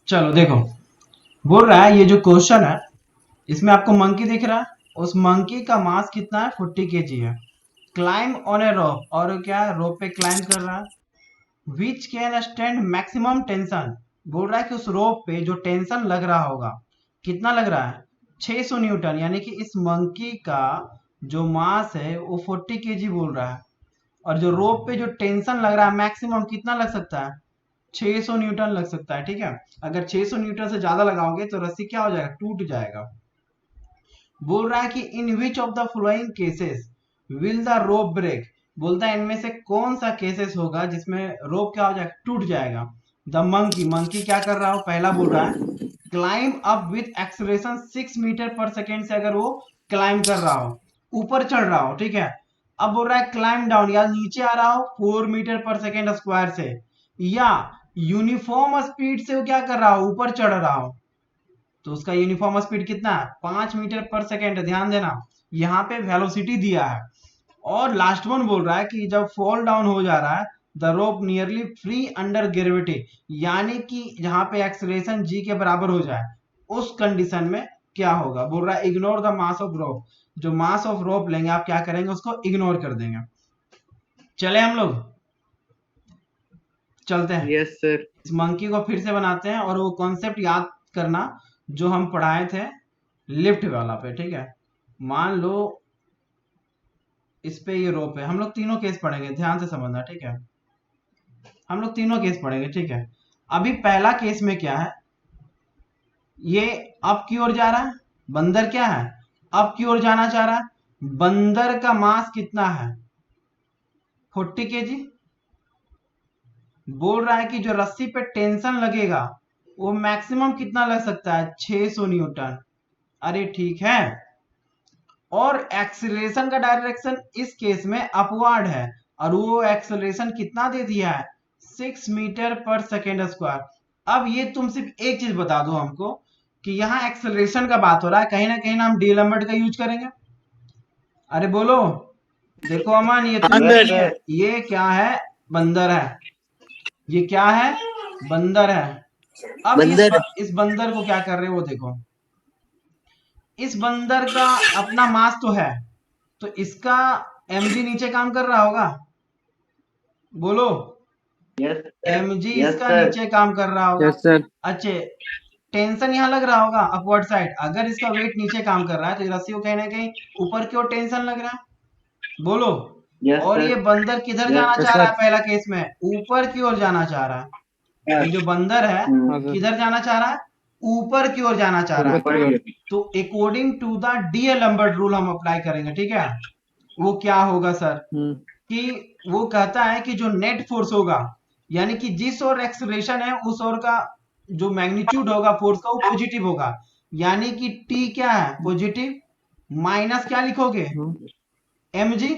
चलो देखो, बोल रहा है ये जो क्वेश्चन है इसमें आपको मंकी दिख रहा है, उस मंकी का मास कितना है 40 kg है। क्लाइम ऑन ए रोप, और क्या है रोप पे क्लाइम कर रहा है। Which can stand maximum tension, बोल रहा है कि उस रोप पे जो टेंशन लग रहा होगा कितना लग रहा है 600 न्यूटन, यानी कि इस मंकी का जो मास है वो 40 kg बोल रहा है। और जो रोप पे जो टेंशन लग रहा है मैक्सिमम कितना लग सकता है 600 न्यूटन लग सकता है। ठीक है, अगर 600 न्यूटन से ज्यादा लगाओगे तो रस्सी क्या हो जाएगा, टूट जाएगा। बोल रहा है कि in which of the following cases will the rope break, बोलता है इनमें से कौन सा केसेस होगा जिसमें रोप क्या हो जाएगा, टूट जाएगा। द मंकी, मंकी क्या कर रहा हो, पहला बोल रहा है climb up with acceleration 6 metre per second से अगर वो क्लाइम कर रहा हो, ऊपर चढ़ रहा हो, ठीक है। अब बोल रहा है क्लाइम डाउन, या नीचे आ रहा हो 4 मीटर पर सेकेंड स्क्वायर से, या यूनिफॉर्म स्पीड से वो क्या कर रहा हो, ऊपर चढ़ रहा हो। तो उसका यूनिफॉर्म स्पीड कितना है 5 मीटर पर सेकेंड है। ध्यान देना, यहाँ पे वेलोसिटी दिया है। और लास्ट वन बोल रहा है कि जब फॉल डाउन हो जा रहा है the rope nearly free under gravity, यानी कि जहां पे एक्सलेशन जी के बराबर हो जाए उस कंडीशन में क्या होगा। बोल रहा है ignore the mass of rope, जो मास ऑफ रोप लेंगे आप क्या करेंगे, उसको इग्नोर कर देंगे। चले हम लोग चलते हैं, यस सर। इस मंकी को फिर से बनाते हैं और वो कॉन्सेप्ट याद करना जो हम पढ़ाए थे लिफ्ट वाला पे। ठीक है, मान लो इस पे ये रोप है, हम लोग तीनों केस पढ़ेंगे, ध्यान से समझना। ठीक है, हम लोग तीनों केस पढ़ेंगे। ठीक है, अभी पहला केस में क्या है, ये अप की ओर जा रहा है, बंदर क्या है अप की ओर जाना चाह रहा है। बंदर का मास कितना है 40 kg। बोल रहा है कि जो रस्सी पे टेंशन लगेगा वो मैक्सिमम कितना लग सकता है 600 न्यूटन। अरे ठीक है, और एक्सीलरेशन का डायरेक्शन इस केस में अपवर्ड है, और वो एक्सीलरेशन कितना दे दिया है 6 मीटर पर सेकेंड स्क्वायर। अब ये तुम सिर्फ एक चीज बता दो हमको कि यहाँ एक्सेलरेशन का बात हो रहा है, कहीं ना हम डी लैम्बर्ट का यूज करेंगे। अरे बोलो, देखो अमन ये तुम हाँ यस नहीं सर। है, सर। ये क्या है, बंदर है। ये क्या है, बंदर है। अब बंदर। इस बंदर को क्या कर रहे हो वो देखो, इस बंदर का अपना मास तो है, तो इसका mg नीचे काम कर रहा होगा। बोलो, यस mg यस इसका सर। नीचे काम कर रहा होगा। Yes sir. अच्छे, टेंशन यहाँ लग रहा होगा अपवर्ड साइड, अगर इसका वेट नीचे काम कर रहा है तो रस्सी को कहीं ना कहीं ऊपर की ओर टेंशन लग रहा है। बोलो, यस और सर। ये बंदर किधर यस जाना यस चाह रहा सर। है, पहला केस में ऊपर की ओर जाना चाह रहा है। ये जो बंदर है हाँ सर। किधर जाना चाह रहा है, ऊपर की ओर जाना चाह रहा है। ऊपर की ओर। तो according to the d'Alembert rule हम अप्लाई करेंगे। ठीक है, वो क्या होगा सर, हम्म। कि वो कहता है कि जो नेट फोर्स होगा, यानी कि जिस ओर एक्सलेशन है उस ओर का जो मैग्नीट्यूड होगा फोर्स का वो पॉजिटिव होगा, यानी कि टी क्या है पॉजिटिव, माइनस क्या लिखोगे हम्म। mg।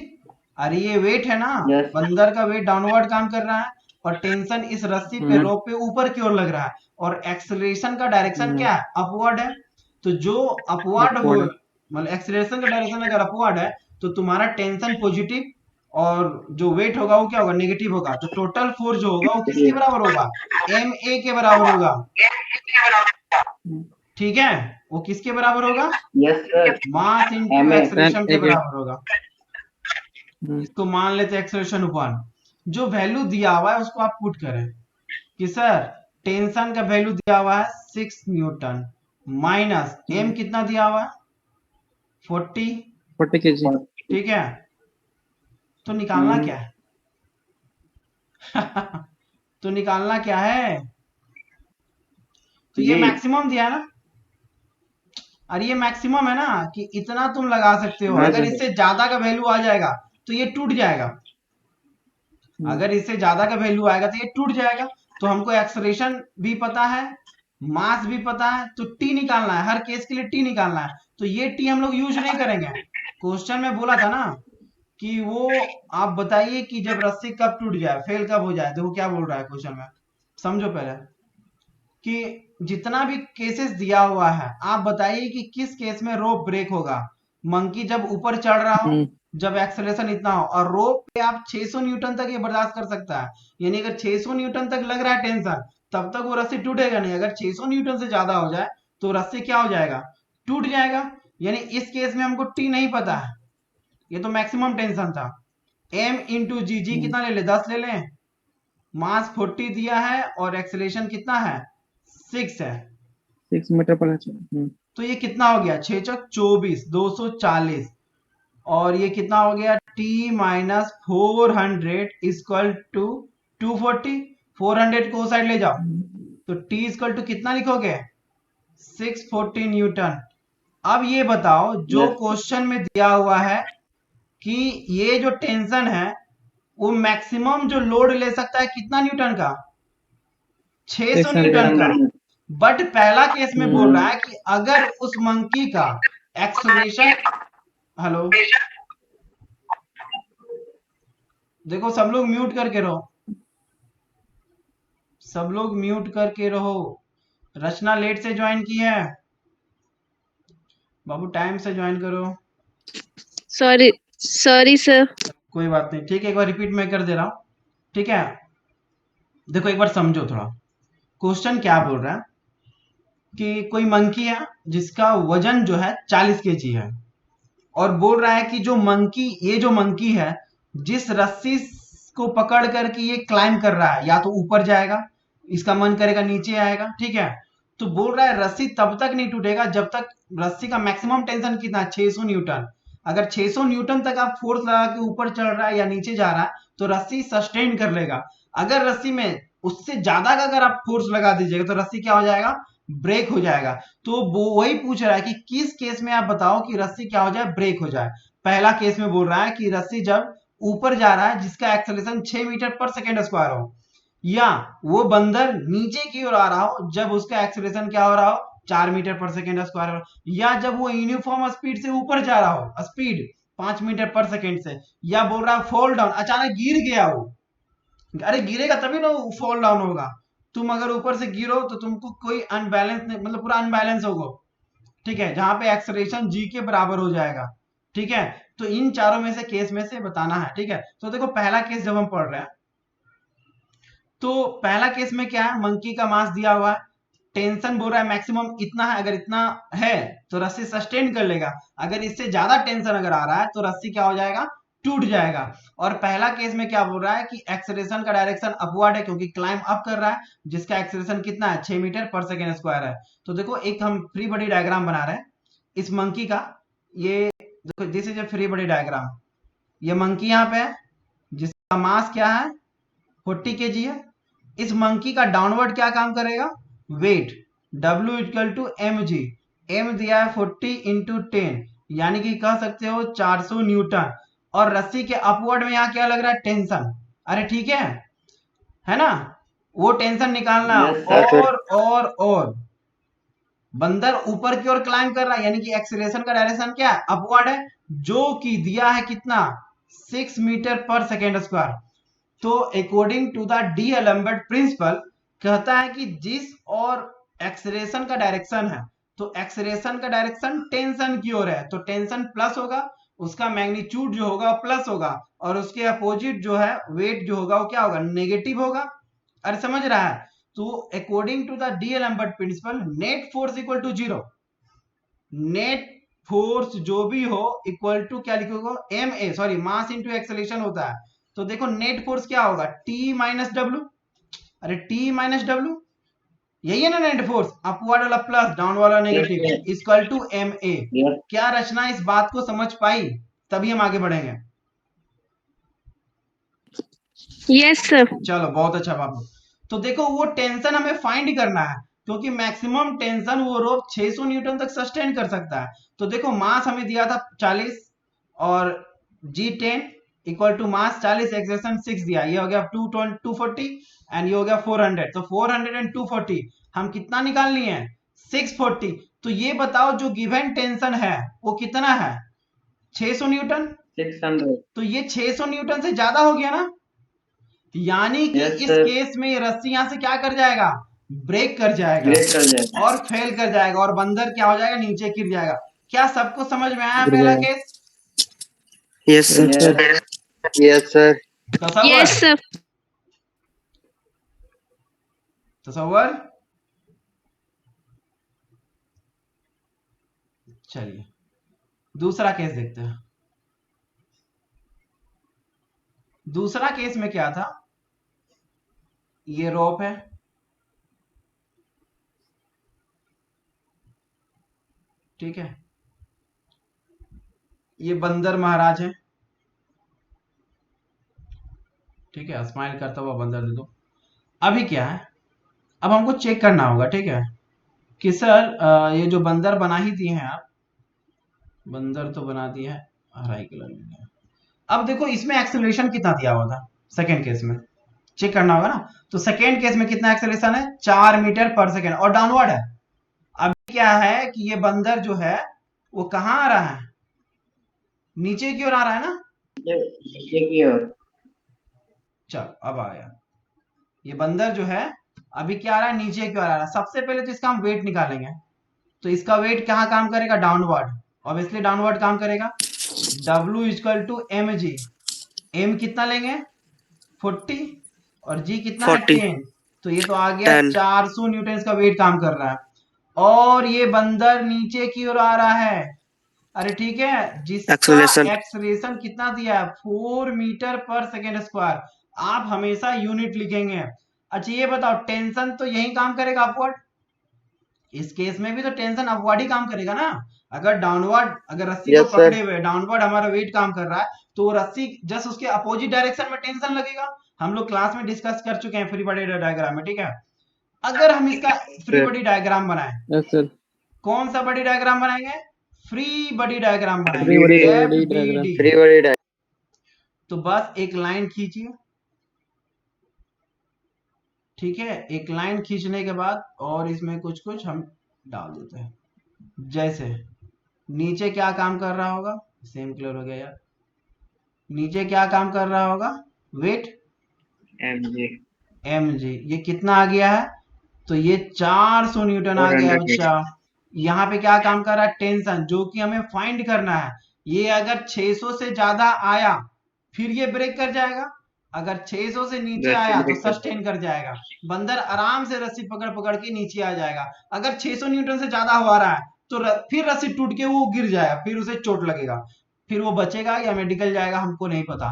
अरे ये वेट है ना, यस बंदर का वेट डाउनवर्ड काम कर रहा है, और टेंशन इस रस्सी पे हम्म। रोप पे ऊपर की ओर लग रहा है, और एक्सेलरेशन का डायरेक्शन हम्म। क्या है अपवर्ड है। तो जो अपवर्ड हो, अपवर्ड। मतलब एक्सेलरेशन का डायरेक्शन अगर अपवर्ड है तो तुम्हारा टेंशन पॉजिटिव, और जो वेट होगा वो क्या होगा नेगेटिव होगा। तो टोटल फोर्स जो होगा वो किसके बराबर होगा, ma के बराबर होगा। ठीक है, वो किसके बराबर होगा, yes sir. Mass into M A. Ten acceleration के एक। बराबर होगा। इसको मान लेते हैं एक्सेलरेशन वन, जो वैल्यू दिया हुआ है उसको आप पुट करें कि सर टेंशन का वैल्यू दिया हुआ है 6 न्यूटन, माइनस एम कितना दिया हुआ है 40। 40 kg। ठीक है, तो निकालना हम्म। क्या है तो निकालना क्या है, तो ये जी। मैक्सिमम दिया है ना। और ये मैक्सिमम है ना कि इतना तुम लगा सकते हो, हाँ अगर सर। इससे ज्यादा का वैल्यू आ जाएगा तो ये टूट जाएगा। हम्म। अगर इससे ज्यादा का वैल्यू आएगा तो ये टूट जाएगा। तो हमको एक्सलेशन भी पता है, मास भी पता है, तो टी निकालना है, हर केस के लिए टी निकालना है। तो ये टी हम लोग यूज नहीं करेंगे। क्वेश्चन में बोला था ना कि वो आप बताइए कि जब रस्सी कब टूट जाए, फेल कब हो जाए। देखो क्या बोल रहा है क्वेश्चन में, समझो पहले कि जितना भी केसेस दिया हुआ है आप बताइए कि किस केस में रोप ब्रेक होगा। मंकी जब ऊपर चढ़ रहा हो, हम्म। जब एक्सेलरेशन इतना हो, और रोप पे आप 600 न्यूटन तक ये बर्दाश्त कर सकता है, यानी अगर 600 न्यूटन तक लग रहा है टेंशन तब तक वो रस्सी टूटेगा नहीं। अगर 600 न्यूटन से ज्यादा हो जाए तो रस्सी क्या हो जाएगा, टूट जाएगा। यानी इस केस में हमको टी नहीं पता है, ये तो मैक्सिमम टेंशन था। m इंटू जी, जी कितना ले ले, 10 ले लें, मास 40 दिया है और एक्सेलरेशन कितना है, 6 है। 6 मीटर पर सेकंड। तो ये कितना हो गया, 6 चौक 24, 240, और ये कितना हो गया, t माइनस 400 इक्वल टू 240। 400 को साइड ले जाओ तो t इक्वल टू कितना लिखोगे, 640 न्यूटन। अब ये बताओ, जो Yes. क्वेश्चन में दिया हुआ है कि ये जो टेंशन है वो मैक्सिमम जो लोड ले सकता है कितना न्यूटन का, 600 न्यूटन का। 600. बट पहला केस में बोल रहा है कि अगर उस मंकी का एक्सेलरेशन, हेलो देखो सब लोग म्यूट करके रहो, सब लोग म्यूट करके रहो। रचना लेट से ज्वाइन की है, बाबू टाइम से ज्वाइन करो। Sorry sorry sir. कोई बात नहीं, ठीक है, एक बार रिपीट मैं कर दे रहा हूं, ठीक है। देखो एक बार समझो थोड़ा, क्वेश्चन क्या बोल रहा है कि कोई मंकी है जिसका वजन जो है 40 केजी है, और बोल रहा है कि जो मंकी, ये जो मंकी है जिस रस्सी को पकड़ करके ये क्लाइम कर रहा है, या तो ऊपर जाएगा, इसका मन करेगा नीचे आएगा, ठीक है। तो बोल रहा है रस्सी तब तक नहीं टूटेगा जब तक, रस्सी का मैक्सिमम टेंशन कितना है, 600 न्यूटन। अगर 600 न्यूटन तक आप फोर्स लगा के ऊपर चढ़ रहा है या नीचे जा रहा है तो रस्सी सस्टेन कर लेगा। अगर रस्सी में उससे ज्यादा का अगर आप फोर्स लगा दीजिएगा तो रस्सी क्या हो जाएगा, ब्रेक हो जाएगा। तो वो वही पूछ रहा है कि किस केस में आप बताओ कि रस्सी क्या हो जाए, ब्रेक हो जाए। पहला केस में बोल रहा है कि रस्सी जब ऊपर जा रहा है जिसका acceleration 6 metre per second square हो, या वो बंदर नीचे की ओर आ रहा हो जब उसका एक्सेलरेशन क्या हो रहा हो, 4 मीटर पर सेकेंड स्क्वायर हो, या जब वो यूनिफॉर्म स्पीड से ऊपर जा रहा हो, स्पीड 5 मीटर पर सेकेंड से, या बोल रहा है फॉल डाउन, अचानक गिर गया वो। अरे गिरेगा तभी ना फॉल डाउन होगा। तुम अगर ऊपर से गिरो तो तुमको कोई अनबैलेंस नहीं, मतलब पूरा अनबैलेंस होगा, ठीक है, जहां पे एक्सेलरेशन जी के बराबर हो जाएगा, ठीक है। तो इन चारों में से केस में से बताना है, ठीक है। तो देखो पहला केस जब हम पढ़ रहे हैं तो पहला केस में क्या है, मंकी का मास दिया हुआ है, टेंशन बोल रहा है मैक्सिमम इतना है, अगर इतना है तो रस्सी सस्टेन कर लेगा, अगर इससे ज्यादा टेंशन अगर आ रहा है तो रस्सी क्या हो जाएगा, टूट जाएगा। और पहला केस में क्या बोल रहा है कि एक्सेलरेशन का डायरेक्शन अपवर्ड है क्योंकि क्लाइम अप कर रहा है, जिसका एक्सेलरेशन कितना है, 6 मीटर पर सेकेंड स्क्वायर है। तो देखो एक हम फ्री बॉडी डायग्राम बना रहे हैं इस मंकी का, ये देखो this is a free body diagram. ये मंकी यहाँ पे है जिसका मास क्या है, 40 केजी है। इस मंकी का डाउनवर्ड क्या काम करेगा, weight, W equal to M G, M दिया है 40 इंटू 10, यानी कि कह सकते हो 400 न्यूटन। और रस्सी के अपवर्ड में यहाँ क्या लग रहा है, टेंशन। अरे ठीक है ना, वो टेंशन निकालना। Yes, sir. और बंदर ऊपर की ओर क्लाइम कर रहा है, यानी कि एक्सीलरेशन का डायरेक्शन क्या है, अपवर्ड है, जो कि दिया है कितना, 6 मीटर पर सेकेंड स्क्वायर। तो according to the d'Alembert principle कहता है कि जिस और एक्सेलरेशन का डायरेक्शन है, तो एक्सेलरेशन का डायरेक्शन टेंशन की ओर है, तो टेंशन प्लस होगा, उसका मैग्नीट्यूड जो होगा प्लस होगा, और उसके अपोजिट जो है वेट जो होगा वो क्या होगा, नेगेटिव होगा। अरे समझ रहा है। तो according to the d'Alembert principle net force equal to zero, net force जो भी हो इक्वल टू क्या लिखोगे, M A, sorry mass into acceleration होता है। तो देखो नेट फोर्स क्या होगा, टी माइनस डब्ल्यू, अरे टी माइनस डब्ल्यू, यही है ना नेट फोर्स, अपवर्ड वाला प्लस डाउन वाला negative, Yes. Equal to M A. Yes. क्या रचना इस बात को समझ पाई, तभी हम आगे बढ़ेंगे। Yes sir. चलो बहुत अच्छा बाबू। तो देखो वो टेंशन हमें फाइंड करना है क्योंकि मैक्सिमम टेंशन वो रोप 600 न्यूटन तक सस्टेन कर सकता है। तो देखो मास हमें दिया था 40 और G10 equal to mass 40 acceleration 6 दिया, ये हो गया 240 एंड ये हो गया 400। तो 400 एंड 240 हम कितना निकाल लिए हैं, 640। तो ये बताओ जो गिवन टेंशन है वो कितना है, 600 न्यूटन। 600. तो ये 600 न्यूटन से ज्यादा हो गया ना, यानी कि Yes, इस sir. केस में ये रस्सी यहां से क्या कर जाएगा, ब्रेक कर जाएगा Break कर जाएगा. और फेल कर जाएगा, और बंदर क्या हो जाएगा, नीचे गिर जाएगा। क्या सबको समझ में आया गिर पहला जाएगा। Case, yes sir. Yes. Yes sir. तो सब यस सर। तसव्वुर। चलिए दूसरा केस देखते हैं। दूसरा केस में क्या था, ये रोप है, ठीक है, ये बंदर महाराज है, ठीक है, स्माइल करता हुआ बंदर दे दो। अभी क्या है, अब हमको चेक करना होगा, ठीक है, कि सर ये जो बंदर बना ही दिए हैं आप, बंदर तो बना दिए हैं, हराई कलर में। अब देखो इसमें एक्सेलरेशन कितना दिया हुआ था सेकेंड केस में, चेक करना होगा ना। तो सेकेंड केस में कितना एक्सेलरेशन है, 4 मीटर पर सेकेंड और डाउनवर्ड है। अभी क्या है कि ये बंदर जो है वो कहाँ आ रहा है, नीचे की ओर आ रहा है ना। नीचे की ओर। चलो अब आया, ये बंदर जो है अभी क्या आ रहा है, नीचे की ओर आ रहा है। सबसे पहले तो इसका हम वेट निकालेंगे, तो इसका वेट कहाँ काम करेगा, डाउनवर्ड, ऑब्वियसली डाउनवर्ड काम करेगा। W equal to M G, M कितना लेंगे 40 और जी कितना है 40 10, तो ये तो आ गया 10 400 न्यूटन का वेट काम कर रहा है। और ये बंदर नीचे की ओर आ रहा है, अरे ठीक है, जिसका एक्सेलरेशन एक्सलेशन कितना दिया है 4 मीटर पर सेकेंड स्क्वायर। आप हमेशा यूनिट लिखेंगे। अच्छा ये बताओ, टेंशन तो यही काम करेगा अपवर्ड, इस केस में भी तो टेंशन अपवर्ड ही काम करेगा ना। अगर डाउनवर्ड, अगर रस्सी को यस सर पकड़े हुए डाउनवर्ड हमारा वेट काम कर रहा है, तो रस्सी जस्ट उसके अपोजिट डायरेक्शन में टेंशन लगेगा। हम लोग क्लास में डिस्कस कर चुके हैं फ्री बॉडी डायग्राम में, ठीक है। अगर हम इसका फ्री सर बॉडी डायग्राम बनाएं, यस सर। कौन सा बॉडी डायग्राम बनाएंगे, फ्री बॉडी डायग्राम फ्री बनाएंगे, body F D diagram. D. Free body तो बस एक लाइन खींचिए, ठीक है, एक लाइन खींचने के बाद और इसमें कुछ कुछ हम डाल देते हैं। जैसे नीचे क्या काम कर रहा होगा, सेम क्लियर हो गया यार, नीचे क्या काम कर रहा होगा, वेट mg mg, ये कितना आ गया है, तो ये 400 न्यूटन आ गया 400 बच्चा। यहाँ पे क्या काम कर रहा है, टेंशन, जो कि हमें फाइंड करना है। ये अगर 600 से ज्यादा आया फिर ये ब्रेक कर जाएगा, अगर 600 से नीचे रस्सी आया तो ब्रेक कर सस्टेन कर जाएगा, बंदर आराम से रस्सी पकड़ पकड़ के नीचे आ जाएगा। अगर 600 न्यूटन से ज्यादा हो रहा है तो फिर रस्सी टूट के वो गिर जाएगा, फिर उसे चोट लगेगा, फिर वो बचेगा या मेडिकल जाएगा हमको नहीं पता।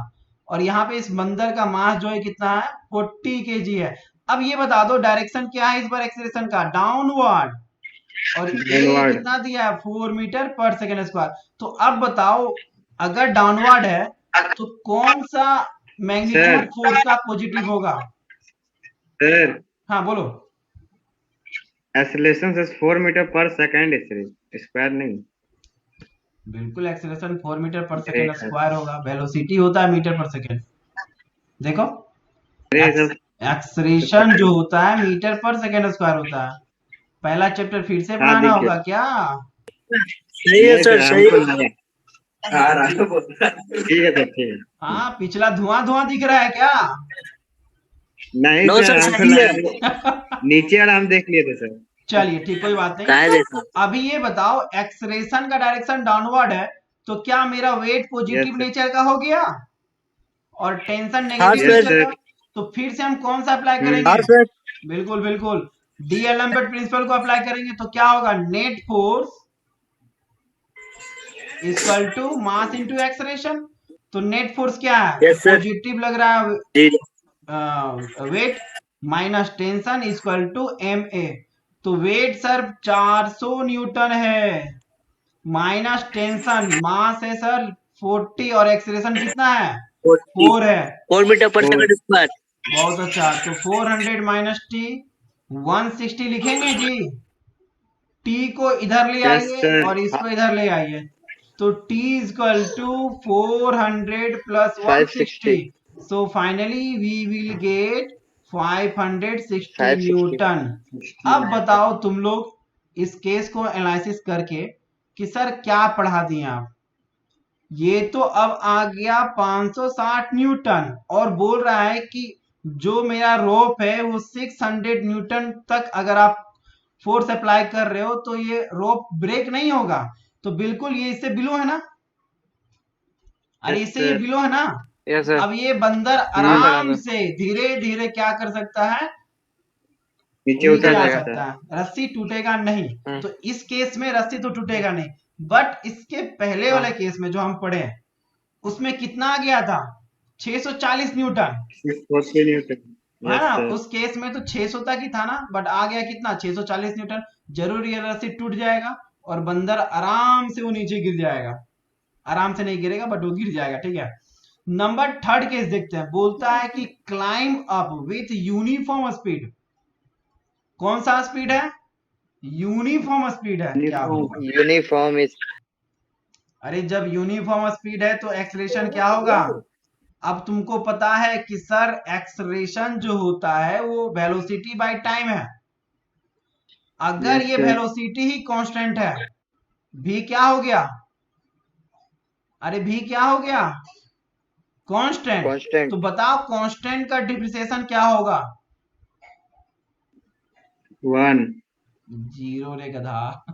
और यहाँ पे इस बंदर का मास जो है कितना है, 40 केजी है। अब ये बता दो डायरेक्शन क्या है इस बार एक्सेलरेशन का, डाउनवर्ड, और ये डाउनवर्ड। कितना दिया है 4 मीटर पर सेकेंड स्क्वायर। तो अब बताओ, अगर डाउनवर्ड है तो कौन सा मैग्नीट्यूड सर फोर्स का पॉजिटिव होगा। सर हाँ बोलो। एक्सेलरेशन से 4 मीटर पर सेकंड स्क्वायर नहीं। बिल्कुल एक्सेलरेशन 4 मीटर पर अरे सेकेंड सर स्क्वायर होगा, वेलोसिटी होता है मीटर पर सेकेंड। देखो अरे सब एक्सेलरेशन जो होता है मीटर पर सेकेंड स्क्वायर होता है। पहला चैप्टर फिर से हाँ पढ़ाना दिख होगा गया। क्या। सही है नहीं सर सर सही हमको है। लगा। ठीक है सर ठीक है। हाँ पिछला धुआं धुआं दिख रहा है क्या। नहीं नो सर सर हमको सही है। लगा नीचे वाला हम देख लिए थे सर। चलिए ठीक, कोई बात नहीं। कहा देखो अभी ये बताओ, एक्सलेशन का डायरेक्शन डाउनवर्ड है, तो क्या मेरा weight yes positive sir nature का हो गया और टेंशन हाँ negative yes sir nature sir. का। तो फिर से हम कौन सा अप्लाई करेंगे, हाँ सर बिल्कुल बिल्कुल डीएलएम्बर्ट प्रिंसिपल को अप्लाई करेंगे। तो क्या होगा, net force equal to mass into acceleration. तो नेट फोर्स क्या है, यस सर पॉजिटिव लग रहा है जी weight, minus tension equal to M A. तो वेट सर 400 न्यूटन है, माइनस टेंशन, मास है सर 40 और एक्सेलरेशन कितना है 4 है। 4 मीटर पर फोर। Second square. बहुत अच्छा, तो 400 माइनस टी 160 लिखेंगे जी। टी को इधर ले यस आइए सर। और इसको इधर ले आइए, तो T equal to 400 plus 160। 560 so finally we will get 560 560 newton. अब बताओ तुम लोग इस केस को एनालिसिस करके कि सर क्या पढ़ा दिए आप। ये तो अब आ गया 560 न्यूटन और बोल रहा है कि जो मेरा रोप है वो 600 न्यूटन तक अगर आप फोर्स अप्लाई कर रहे हो तो ये रोप ब्रेक नहीं होगा। तो बिल्कुल ये इससे बिलो है ना, अरे यस इससे ये सर। बिलो है ना। Yes sir. अब ये बंदर हाँ सर, हाँ आराम सर। से धीरे धीरे क्या कर सकता है, नीचे नीचे उतर आ जाएगा सकता सर। है, रस्सी टूटेगा नहीं। हम्म। तो इस केस में रस्सी तो टूटेगा नहीं, बट इसके पहले वाले केस में जो हम पढ़े हैं, उसमें कितना आ गया था? 640 न्यूटन, 640 न्यूटन। है यस ना? सर। उस केस में तो 600 तक ही था ना, बट आ गया कितना? 640 न्यूटन। जरूर ये रस्सी टूट जाएगा और बंदर आराम से वो नीचे गिर जाएगा। आराम से नहीं गिरेगा, बट वो गिर जाएगा, ठीक है। नंबर थर्ड केस देखते हैं। बोलता है कि climb up with uniform speed. कौन सा स्पीड है? यूनिफॉर्म स्पीड है। क्या होगा? यूनिफॉर्म इज अरे जब यूनिफॉर्म स्पीड है तो एक्सलेशन क्या होगा? अब तुमको पता है कि सर एक्सलेशन जो होता है वो वेलोसिटी बाय टाइम है। अगर यस ये सर। वेलोसिटी ही कांस्टेंट है, भी क्या हो गया? अरे भी क्या हो गया? कांस्टेंट। कांस्टेंट तो बताओ कांस्टेंट का डिप्रिसिएशन क्या होगा? 1। जीरो रे गधा।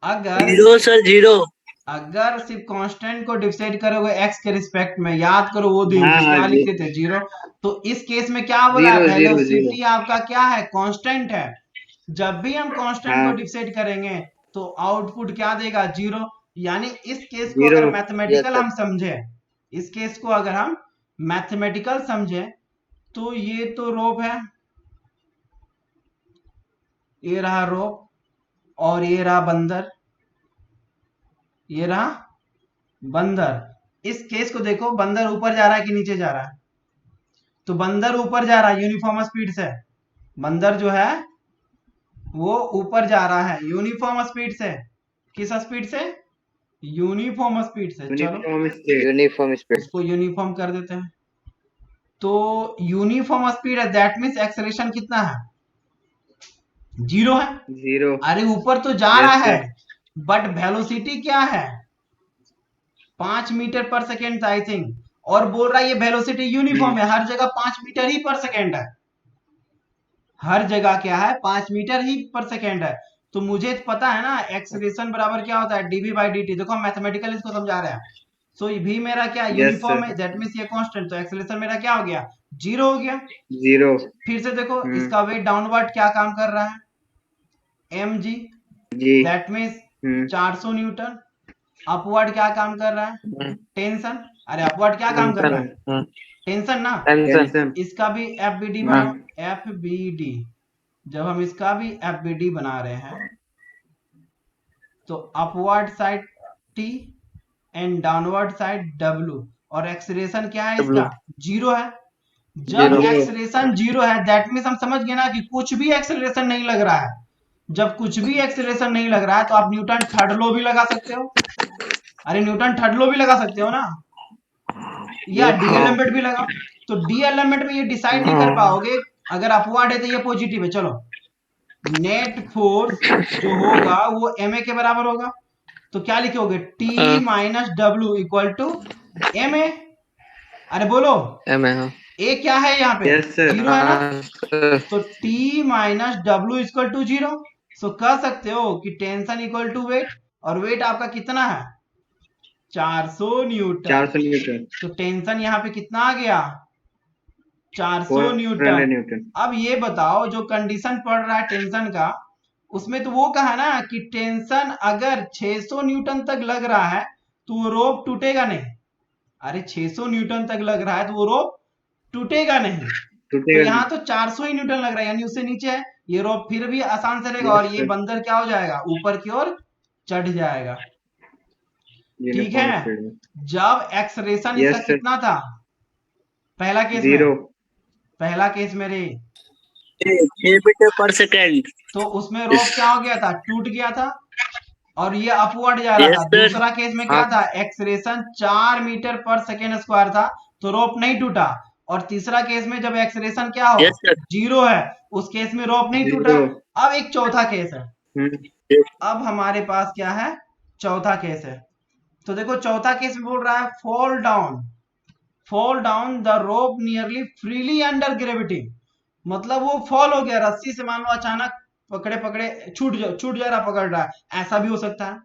अगर जीरो सर जीरो। अगर सिर्फ कांस्टेंट को डिसाइड करोगे एक्स के रिस्पेक्ट में, याद करो वो दिन हाँ तो हाँ क्या जी। लिखते थे? जीरो। तो इस केस में क्या बोला? Zero zero zero. वेलोसिटी आपका क्या है? कांस्टेंट है। जब भी हम कांस्टेंट को हाँ डिसाइड करेंगे तो आउटपुट क्या देगा? जीरो। यानी इस केस को जीरो। अगर यस मैथमेटिकल सर। हम समझे, इस केस को अगर हम मैथमेटिकल समझे, तो ये तो रोप है, ये रहा रोप, और ये रहा बंदर, ये रहा बंदर। इस केस को देखो, बंदर ऊपर जा रहा है कि नीचे जा रहा है? तो बंदर ऊपर जा रहा है यूनिफॉर्म स्पीड से। बंदर जो है वो ऊपर जा रहा है यूनिफॉर्म स्पीड से। किस स्पीड से? यूनिफॉर्म स्पीड से। चलो यूनिफॉर्म स्टेट। यूनिफॉर्म स्पीड उसको यूनिफॉर्म कर देते हैं। तो यूनिफॉर्म स्पीड है, दैट मीन्स एक्सेलरेशन कितना है? जीरो है। जीरो। अरे ऊपर तो जा रहा यस है, सर। बट वेलोसिटी क्या है? 5 metre per second I think. और बोल रहा है ये वेलोसिटी यूनिफॉर्म है, हर जगह 5 मीटर ही पर सेकेंड है। हर जगह क्या है? 5 मीटर ही पर सेकेंड है। तो मुझे पता है ना एक्सेलरेशन बराबर क्या होता है? DV by D T. देखो हम मैथमेटिकल इसको समझा रहे हैं। सो भी मेरा क्या? Yes uniform sir. है, दैट मीन्स ये कांस्टेंट। तो एक्सेलरेशन मेरा क्या हो गया? जीरो हो गया। जीरो। फिर से देखो इसका वेट डाउनवर्ड क्या काम कर रहा है? एम जी, जी। That means 400 newton. अपवर्ड क्या काम कर रहा है? टेंशन। अरे अपवर्ड क्या काम कर रहा है? टेंशन ना। Tension tension. इसका भी एफ बी डी बनाओ। F B D. जब हम इसका भी एफ बी डी बना रहे हैं, तो upward side T and downward side W. और एक्सलेरेशन क्या है इसका? जीरो है। जब जीरो एक्सलेरेशन जीरो है, दैट मीन्स हम समझ गए ना कि कुछ भी एक्सलेरेशन नहीं लग रहा है। जब कुछ भी एक्सलेरेशन नहीं लग रहा है तो आप न्यूटन थर्ड लॉ भी लगा सकते हो। अरे न्यूटन थर्ड लॉ भी लगा सकते हो ना, या डी एलिमेंट भी लगाओ। तो डी एलिमेंट में ये डिसाइड नहीं कर पाओगे। अगर अपवर्ड है तो ये पॉजिटिव है। चलो, नेट फोर्स जो होगा वो एम ए के बराबर होगा। तो क्या लिखोगे? T minus W equal to M A. अरे बोलो, एम है ए क्या है यहाँ पे? Yes sir. जीरो है ना। तो T minus W equal to zero. So कह सकते हो कि टेंशन इक्वल टू वेट, और वेट आपका कितना है? 400 न्यूटन। 400 न्यूटन। तो टेंशन यहाँ पे कितना आ गया? 400 400 न्यूटन। न्यूटन। अब ये बताओ, जो कंडीशन पड़ रहा है टेंशन का, उसमें तो वो कहा ना कि टेंशन अगर 600 न्यूटन तक लग रहा है तो वो रोप टूटेगा नहीं। अरे 600 न्यूटन तक लग रहा है तो वो रोप टूटेगा नहीं। तो टूटेगा यहाँ नहीं। तो 400 ही न्यूटन लग रहा है, यानी उससे नीचे है। ये रोप फिर भी आसान से रहेगा, और यस ये सर। बंदर क्या हो जाएगा? ऊपर की ओर चढ़ जाएगा। ठीक यूनिफॉर्म है। स्पीड में। जब एक्सलेरेशन इसका यस सर। कितना था पहला केस में? जीरो। पहला केस मेरे, 6 मीटर पर सेकेंड। तो उसमें रोप क्या हो गया था? टूट गया था, और ये अपवर्ड जा रहा यस था। सर। दूसरा केस में क्या था? Acceleration 4 metre per second square था, तो रोप नहीं टूटा। और तीसरा केस में जब एक्सलेरेशन क्या हो? Yes sir. जीरो है, उस केस में रोप नहीं टूटा। जीरो। अब एक चौथा केस है। हम्म। अब हमारे पास क्या है? चौथा केस है। तो देखो चौथा केस में बोल रहा है fall down. Fall down the rope nearly freely under gravity. मतलब वो फॉल हो गया रस्सी से, मान लो अचानक पकड़े पकड़े छूट जा रहा, पकड़ रहा है। ऐसा भी हो सकता है।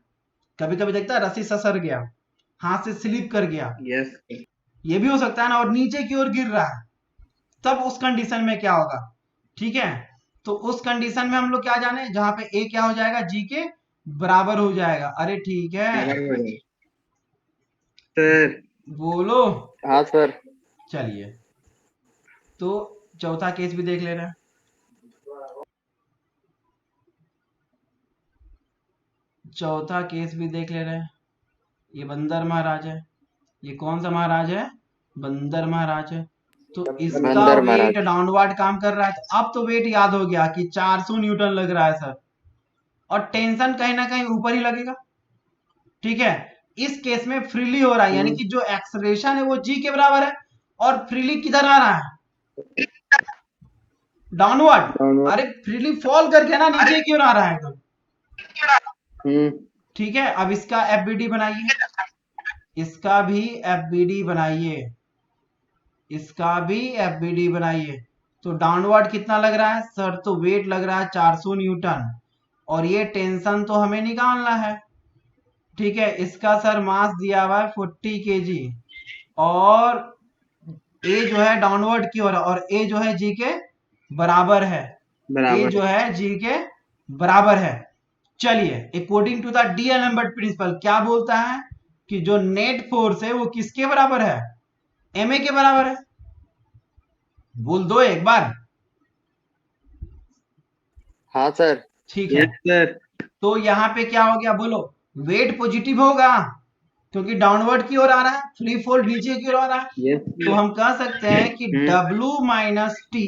कभी कभी देखता है रस्सी ससर गया, हाथ से स्लिप कर गया, यस। ये भी हो सकता है ना। और नीचे की ओर गिर रहा है, तब उस कंडीशन में क्या होगा? ठीक है। तो उस कंडीशन में हम लोग क्या जाने, जहां पे ए क्या हो जाएगा, जी के बराबर हो जाएगा। अरे ठीक है, सर बोलो। हाँ सर। चलिए, तो चौथा केस भी देख ले रहे हैं। चौथा केस भी देख ले रहे हैं। ये बंदर महाराज है। ये कौन सा महाराज है, बंदर महाराज है। तो इसका बंदर वेट महाराज। डाउनवर्ड काम कर रहा है। तो अब तो वेट याद हो गया कि 400 न्यूटन लग रहा है सर, और टेंशन कहीं ना कहीं ऊपर ही लगेगा। ठीक है, इस केस में फ्रीली हो रहा है, यानी कि जो एक्सलेरेशन है वो जी के बराबर है, और फ्रीली किधर आ रहा है, डाउनवर्ड। डाउनवर्ड। अरे फ्रीली फॉल करके ना नीचे क्यों आ रहा है एकदम। हम्म ठीक है, अब इसका एफबीडी बनाइए, इसका भी एफबीडी बनाइए, इसका भी एफबीडी बनाइए। तो डाउनवर्ड कितना लग रहा है सर, तो वेट लग रहा है 400 न्यूटन, और ये टेंशन तो हमें निकालना है। ठीक है, इसका सर मास दिया हुआ है 40 केजी, और ए जो है डाउनवर्ड की ओर है, और ए जो है जी के बराबर है। ए बराबर। जो है जी के बराबर है। चलिए, अकॉर्डिंग टू द डीएलएम्बर्ट प्रिंसिपल क्या बोलता है कि जो नेट फोर्स है वो किसके बराबर है, एमए के बराबर है। बोल दो एक बार। हाँ सर। ठीक है, यस सर। तो यहाँ पे क्या हो गया बोलो, वेट पॉजिटिव होगा क्योंकि डाउनवर्ड की ओर आ रहा है, फ्री फॉल नीचे की ओर आ रहा है। यस तो हम कह सकते हैं कि W minus T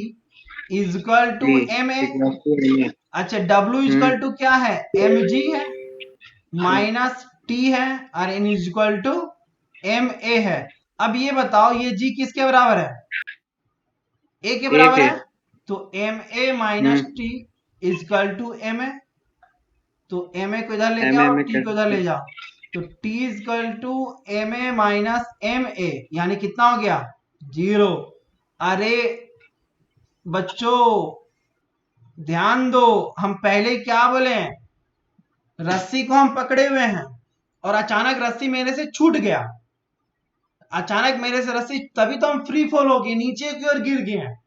is equal to M A. अच्छा, W इज इक्वल टू क्या है, एम जी है, माइनस टी है, और N is equal to M A है। अब ये बताओ ये जी किसके बराबर है, ए के बराबर है। तो M A minus T is equal to M A. तो एम ए को इधर लेके आओ, टी को इधर ले जाओ, तो T is equal to M A minus M A, यानी कितना हो गया, 0। अरे बच्चों ध्यान दो, हम पहले क्या बोले, रस्सी को हम पकड़े हुए हैं और अचानक रस्सी मेरे से छूट गया, अचानक मेरे से रस्सी, तभी तो हम फ्री फॉल हो गए, नीचे की ओर गिर गए हैं।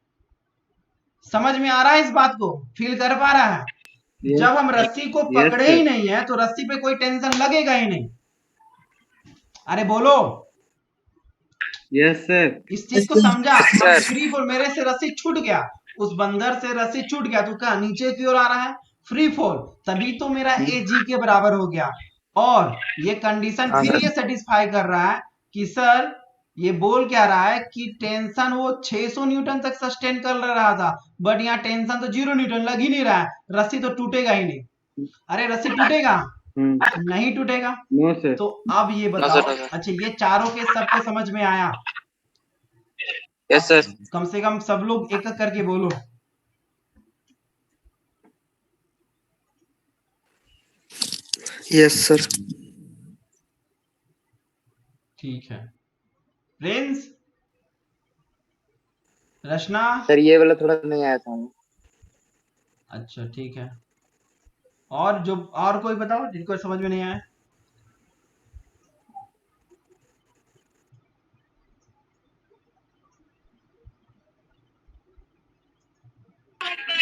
समझ में आ रहा है इस बात को, फील कर पा रहा है। जब हम रस्सी को पकड़े ही नहीं है तो रस्सी पे कोई टेंशन लगेगा ही नहीं। अरे बोलो, यस सर। इस चीज को समझा। सर। फ्री फॉल, मेरे से रस्सी छूट गया, उस बंदर से रस्सी छूट गया, तो क्या नीचे की ओर आ रहा है, फ्री फॉल, तभी तो मेरा ए जी के बराबर हो गया। और ये कंडीशन हाँ फिर सर। ये सेटिस्फाई कर रहा है कि सर ये बोल क्या रहा है कि टेंशन वो 600 न्यूटन तक सस्टेन कर रहा था, बट यहाँ टेंशन तो 0 न्यूटन लग ही नहीं रहा है, रस्सी तो टूटेगा ही नहीं। अरे रस्सी टूटेगा, नहीं टूटेगा। No sir. तो अब ये नो बताओ, सर, नो सर। अच्छा ये चारों के सबको समझ में आया, यस सर। कम से कम सब लोग एक एक करके बोलो। Yes sir. ठीक है, प्रिंस, रचना, सर ये वाला थोड़ा नहीं आया था हमें। अच्छा ठीक है। और जो और कोई बताओ जिनको समझ में नहीं आया।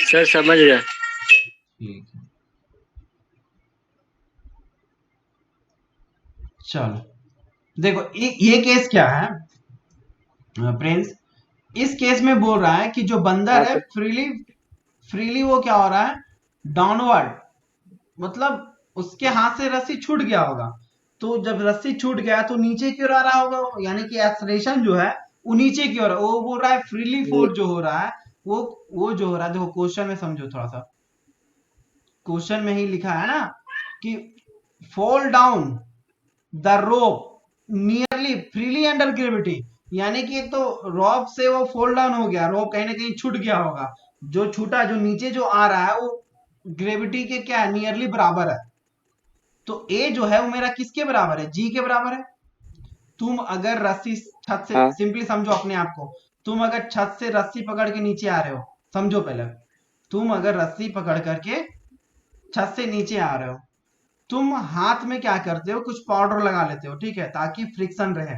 सर समझ गया। ठीक है, चलो देखो ये केस क्या है प्रिंस, इस केस में बोल रहा है कि जो बंदर हाँ है सर। फ्रीली वो क्या हो रहा है, डाउनवर्ड, मतलब उसके हाथ से रस्सी छूट गया होगा। तो जब रस्सी छूट गया तो नीचे की ओर आ रहा होगा, यानी कि एक्सलेरेशन जो है वो नीचे की ओर, वो बोल रहा है फ्रीली फॉल जो हो रहा है वो जो हो रहा है, देखो क्वेश्चन में समझो थोड़ा सा, क्वेश्चन में ही लिखा है ना कि fall down the rope nearly freely under gravity, यानी कि एक तो रोप से वो फॉल डाउन हो गया, रोप कहीं ना कहीं छूट गया होगा, जो छूटा जो नीचे जो आ रहा है वो ग्रेविटी के क्या नियरली बराबर है। तो ए जो है वो मेरा किसके बराबर है, जी के बराबर है। तुम अगर रस्सी छत से, हाँ। सिंपली समझो अपने आप को, तुम अगर छत से रस्सी पकड़ के नीचे आ रहे हो, समझो पहले, तुम अगर रस्सी पकड़ करके छत से नीचे आ रहे हो, तुम हाथ में क्या करते हो, कुछ पाउडर लगा लेते हो, ठीक है, ताकि फ्रिक्शन रहे।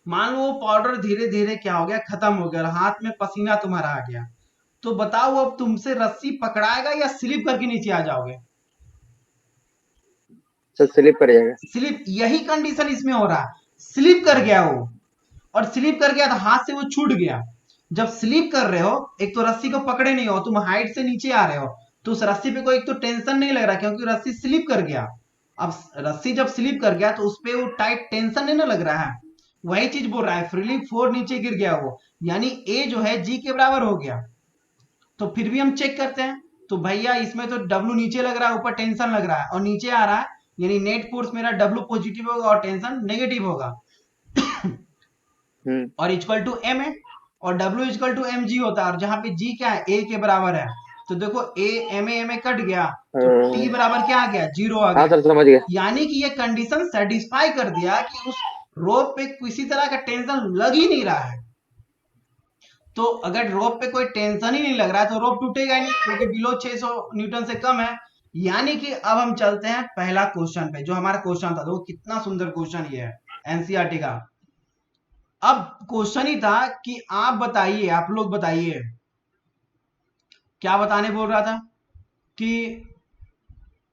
मान लो वो पाउडर धीरे धीरे क्या हो गया, खत्म हो गया और हाथ में पसीना तुम्हारा आ गया, तो बताओ अब तुमसे रस्सी पकड़ाएगा या स्लिप करके नीचे आ जाओगे? सर स्लिप कर जाएगा। स्लिप, यही कंडीशन इसमें हो रहा है। स्लिप कर गया वो, और स्लिप कर गया तो हाथ से वो छूट गया। जब स्लिप कर रहे हो, एक तो रस्सी को पकड़े नहीं हो, तुम हाइट से नीचे आ रहे हो, तो उस रस्सी पे कोई एक तो टेंशन नहीं लग रहा क्योंकि रस्सी स्लिप कर गया। अब रस्सी जब स्लिप कर गया तो उस पे वो टाइट टेंशन नहीं ना लग रहा है। वही चीज बोल रहा है, फ्रीली 4 नीचे गिर गया वो, यानी ए जो है जी के बराबर हो गया। तो फिर भी हम चेक करते हैं, तो भैया इसमें तो डब्ल्यू नीचे लग रहा है, ऊपर टेंशन लग रहा है और नीचे आ रहा है, यानी नेट फोर्स मेरा डब्ल्यू पॉजिटिव होगा और टेंशन नेगेटिव होगा। और इक्वल टू एम है, और W equal to M G होता है, और जहां पे जी क्या है, ए के बराबर है। तो देखो ए एम ए कट गया, तो टी बराबर क्या आ गया, 0 आ हाँ गया। सर समझ गया। यानी कि ये कंडीशन सेटिस्फाई कर दिया कि उस रोप पे किसी तरह का टेंशन लग ही नहीं रहा है। तो अगर रोप पे कोई टेंशन ही नहीं लग रहा है तो रोप टूटेगा ही नहीं, क्योंकि बिलो 600 न्यूटन से कम है। यानी कि अब हम चलते हैं पहला क्वेश्चन पे, जो हमारा क्वेश्चन था। देखो कितना सुंदर क्वेश्चन ये है एनसीईआरटी का। अब क्वेश्चन ही था कि आप बताइए, आप लोग बताइए, क्या बताने बोल रहा था कि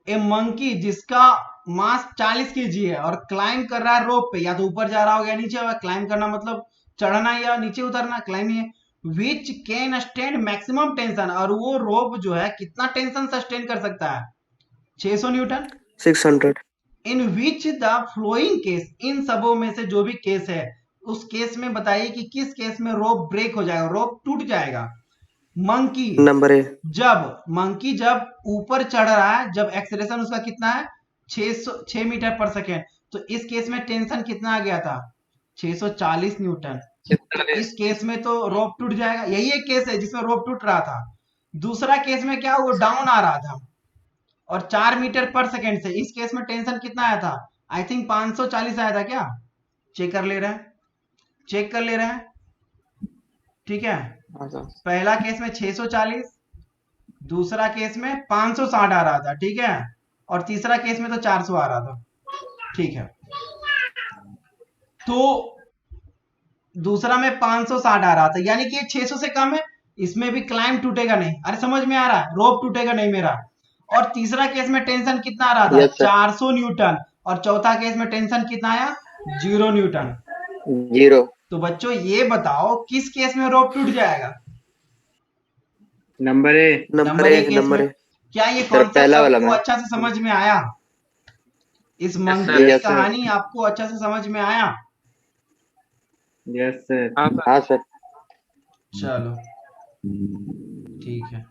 ए मंकी जिसका मास 40 केजी है और क्लाइंब कर रहा है रोप पे, या तो ऊपर जा रहा होगा या नीचे होगा। क्लाइंब करना मतलब चढ़ना या नीचे उतरना, क्लाइंबिंग है। Which can stand maximum tension, और वो रोप जो है कितना टेंशन सस्टेन कर सकता है, 600 newton. 600. In which the following case, इन सबों में से जो भी केस है, उस केस में बताइए कि किस केस में रोप ब्रेक हो जाएगा, रोप टूट जाएगा। Monkey Number A. जब ऊपर चढ़ रहा है, जब एक्सेलरेशन उसका कितना है, 6 मीटर पर सेकेंड, तो इस केस में टेंशन कितना आ गया था, 640 न्यूटन। तो इस केस में तो रोप टूट जाएगा। यही एक केस है जिसमें रोप टूट रहा था। दूसरा केस में क्या, वो डाउन आ रहा था और 4 मीटर पर सेकेंड से, इस केस में टेंशन कितना आया था, आई थिंक 540 आया था क्या, चेक कर ले रहे हैं, चेक कर ले रहे हैं, ठीक है। हाँ सर। पहला केस में 640, दूसरा केस में 560 आ रहा था, ठीक है, और तीसरा केस में तो 400 आ रहा था, ठीक है। तो दूसरा में 560 आ रहा था, यानी कि ये 600 से कम है, इसमें भी क्लाइंब टूटेगा नहीं। अरे समझ में आ रहा है, रोप टूटेगा नहीं मेरा। और तीसरा केस में टेंशन कितना आ रहा था, Yes, sir. 400 न्यूटन, और चौथा केस में टेंशन कितना आया, 0 न्यूटन। 0। तो बच्चों ये बताओ किस केस में रोप टूट जाएगा, number A. Number A. Case Number में। A. क्या ये सर कॉन्सेप्ट पहला वाला आपको में। अच्छा से समझ में आया, इस मंकी sir. की Yes, sir. कहानी आपको अच्छा से समझ में आया? Yes sir. हाँ सर। चलो ठीक है।